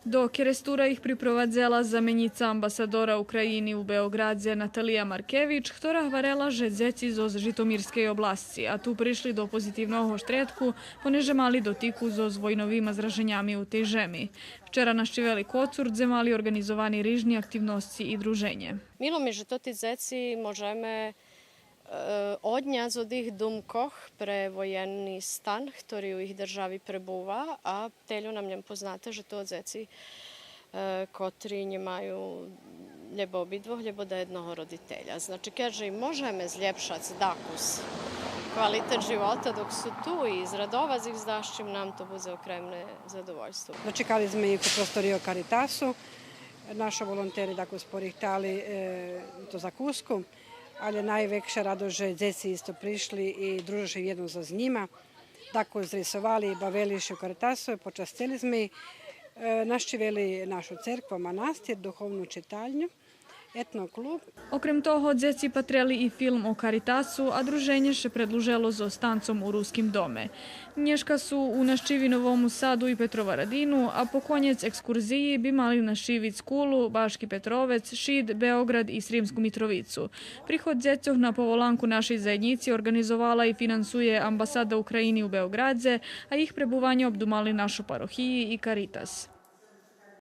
До Керестура їх припровадзела заменjica ambasadora Ukrajini u Beogradze Natalija Markević, która hvarela že dzeci zo Žitomirskej oblasti, a tu prišli do pozitívneho štretku, poneže mali dotiku zo zvojnovima zraženjami u tej žemi. Včera naščiveli kocurdze mali organizovani rižni aktivnosti i druženje. Milo mi, že to ti zeci możemy odňať od ich domkoch pre vojenný stan, ktorý u ich državi prebúva, a teľu nam njem poznate, že to zeci, kotri njemaju ljebo obidvoh, ljebo da jednoho roditelja. Znači, kaže, možeme zljepšati dakus, kvalitet života dok su tu i izradovat ih zdašćim, nam to bude okremne zadovoljstvo. Dočekali smo ih u prostoriju Caritasu. Naši volonteri porihtali to zakusku, ali najvekša rado, že dzeci isto prišli i družili jedno z njima. Tako zrisovali i baveliši u Caritasu, počastili smo ih, naščiveli našu cerkvu, manastir, duhovnu čitalnju, etnoklub. Okrem toho, dzeci patreli i film o Caritasu, a druženje še predluželo z ostancom u Ruskim dome. Nješka su u Naščivinovom Sadu i Petrovaradinu, a po konjec ekskurziji bi mali našivic Kulu, Baški Petrovec, Šid, Beograd i Srimsku Mitrovicu. Prihod dzecoh na povolanku našej zajednici organizovala i finansuje ambasada Ukrajini u Beogradze, a ih prebuvanje obdumali našu parohiji i Caritas.